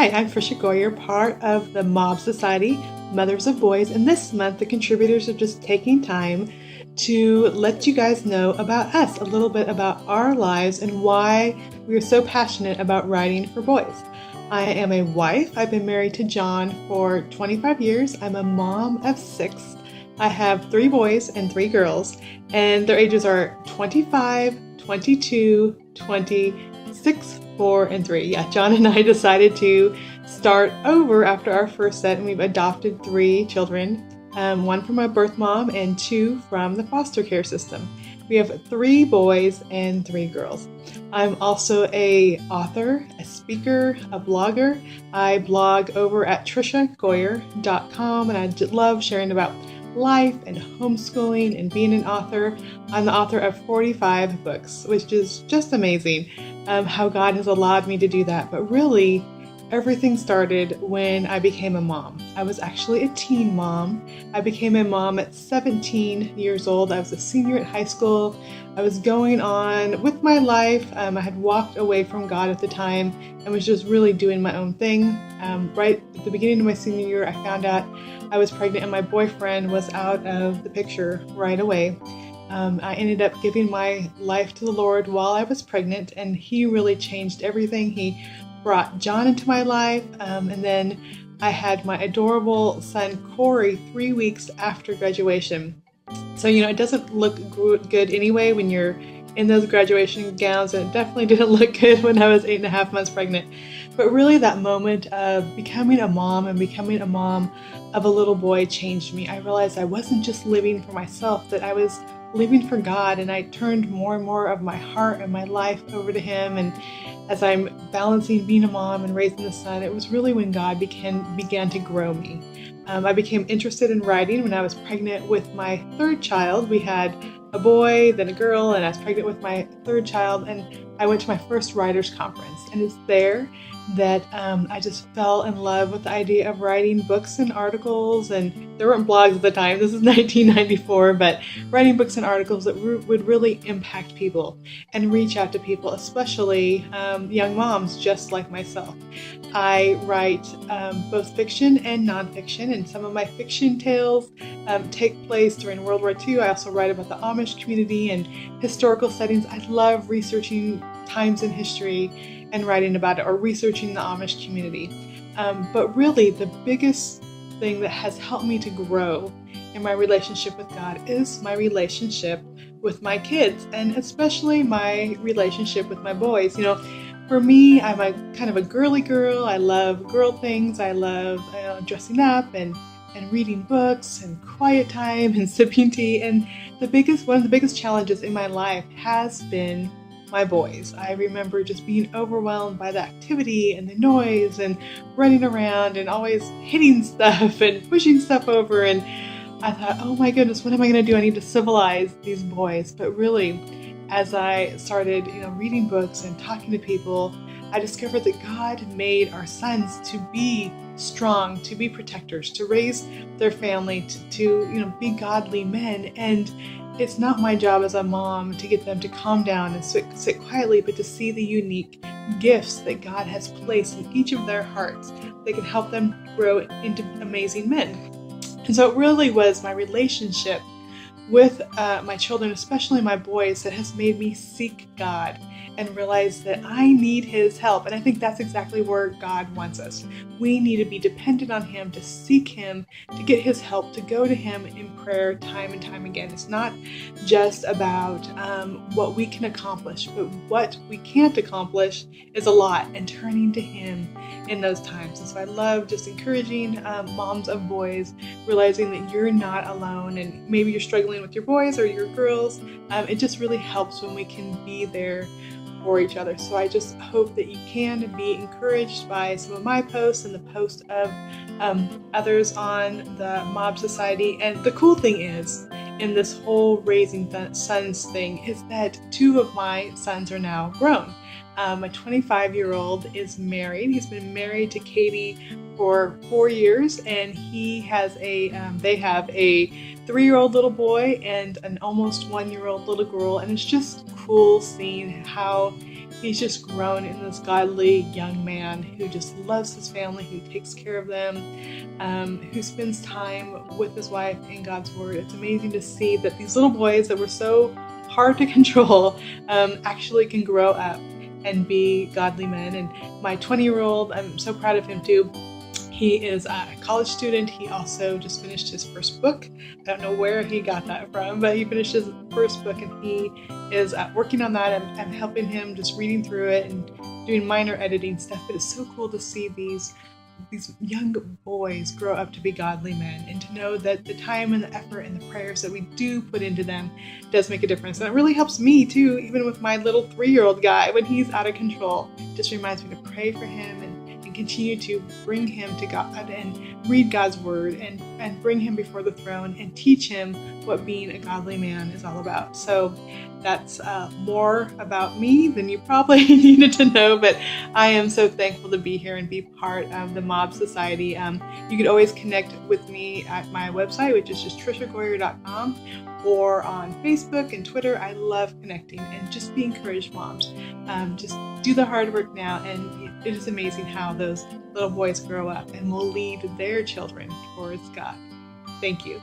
Hi, I'm Tricia Goyer, part of the Mob Society, Mothers of Boys, and this month the contributors are just taking time to let you guys know about us, a little bit about our lives and why we are so passionate about writing for boys. I am a wife. I've been married to John for 25 years. I'm a mom of 6. I have 3 boys and 3 girls, and their ages are 25, 22, 26, 4, and 3. Yeah, John and I decided to start over after our first set, and we've adopted 3 children, 1 from my birth mom and 2 from the foster care system. We have 3 boys and 3 girls. I'm also an author, a speaker, a blogger. I blog over at triciagoyer.com, and I love sharing about life and homeschooling and being an author. I'm the author of 45 books, which is just amazing how God has allowed me to do that. But really, everything started when I became a mom. I was actually a teen mom. I became a mom at 17 years old. I was a senior at high school. I was going on with my life. I had walked away from God at the time and was just really doing my own thing. Right at the beginning of my senior year, I found out I was pregnant and my boyfriend was out of the picture right away. I ended up giving my life to the Lord while I was pregnant, and He really changed everything. He brought John into my life, and then I had my adorable son Corey 3 weeks after graduation. So, it doesn't look good anyway when you're in those graduation gowns, and it definitely didn't look good when I was 8.5 months pregnant. But really, that moment of becoming a mom and becoming a mom of a little boy changed me. I realized I wasn't just living for myself, that I was living for God, and I turned more and more of my heart and my life over to Him. And as I'm balancing being a mom and raising a son, it was really when God began to grow me. I became interested in writing when I was pregnant with my 3rd child. We had a boy, then a girl, and I was pregnant with my 3rd child, and I went to my first writers conference, and it's there that I just fell in love with the idea of writing books and articles. And there weren't blogs at the time, this is 1994, but writing books and articles that would really impact people and reach out to people, especially young moms just like myself. I write both fiction and nonfiction, and some of my fiction tales take place during World War II. I also write about the Amish community and historical settings. I love researching times in history and writing about it, or researching the Amish community. But really, the biggest thing that has helped me to grow in my relationship with God is my relationship with my kids, and especially my relationship with my boys. For me, I'm a kind of a girly girl. I love girl things. I love dressing up and reading books and quiet time and sipping tea. And one of the biggest challenges in my life has been my boys. I remember just being overwhelmed by the activity and the noise and running around and always hitting stuff and pushing stuff over. And I thought, oh my goodness, what am I going to do? I need to civilize these boys. But really, as I started, reading books and talking to people, I discovered that God made our sons to be strong, to be protectors, to raise their family, to be godly men. And it's not my job as a mom to get them to calm down and sit quietly, but to see the unique gifts that God has placed in each of their hearts that can help them grow into amazing men. And so it really was my relationship with my children, especially my boys, that has made me seek God and realize that I need His help. And I think that's exactly where God wants us. We need to be dependent on Him, to seek Him, to get His help, to go to Him in prayer time and time again. It's not just about what we can accomplish, but what we can't accomplish is a lot, and turning to Him in those times. And so I love just encouraging moms of boys, realizing that you're not alone, and maybe you're struggling with your boys or your girls. It just really helps when we can be there for each other. So I just hope that you can be encouraged by some of my posts and the posts of others on the Mob Society. And the cool thing is, in this whole raising sons thing, is that 2 of my sons are now grown. My 25-year-old is married. He's been married to Katie for 4 years, and they have a 3-year-old little boy and an almost 1-year-old little girl. And it's just cool seeing how he's just grown in this godly young man who just loves his family, who takes care of them, who spends time with his wife in God's Word. It's amazing to see that these little boys that were so hard to control actually can grow up and be godly men. And my 20-year-old, I'm so proud of him too. He is a college student. He also just finished his first book. I don't know where he got that from, but he finished his first book, and he is working on that. I'm helping him, just reading through it and doing minor editing stuff. But it's so cool to see these young boys grow up to be godly men, and to know that the time and the effort and the prayers that we do put into them does make a difference. And it really helps me too, even with my little 3-year-old guy when he's out of control. It just reminds me to pray for him and continue to bring him to God and read God's Word and bring him before the throne and teach him what being a godly man is all about. So that's more about me than you probably needed to know, but I am so thankful to be here and be part of the Mob Society. You can always connect with me at my website, which is just triciagoyer.com, or on Facebook and Twitter. I love connecting, and just be encouraged, moms. Just do the hard work now, and it is amazing how those little boys grow up and will lead their children towards God. Thank you.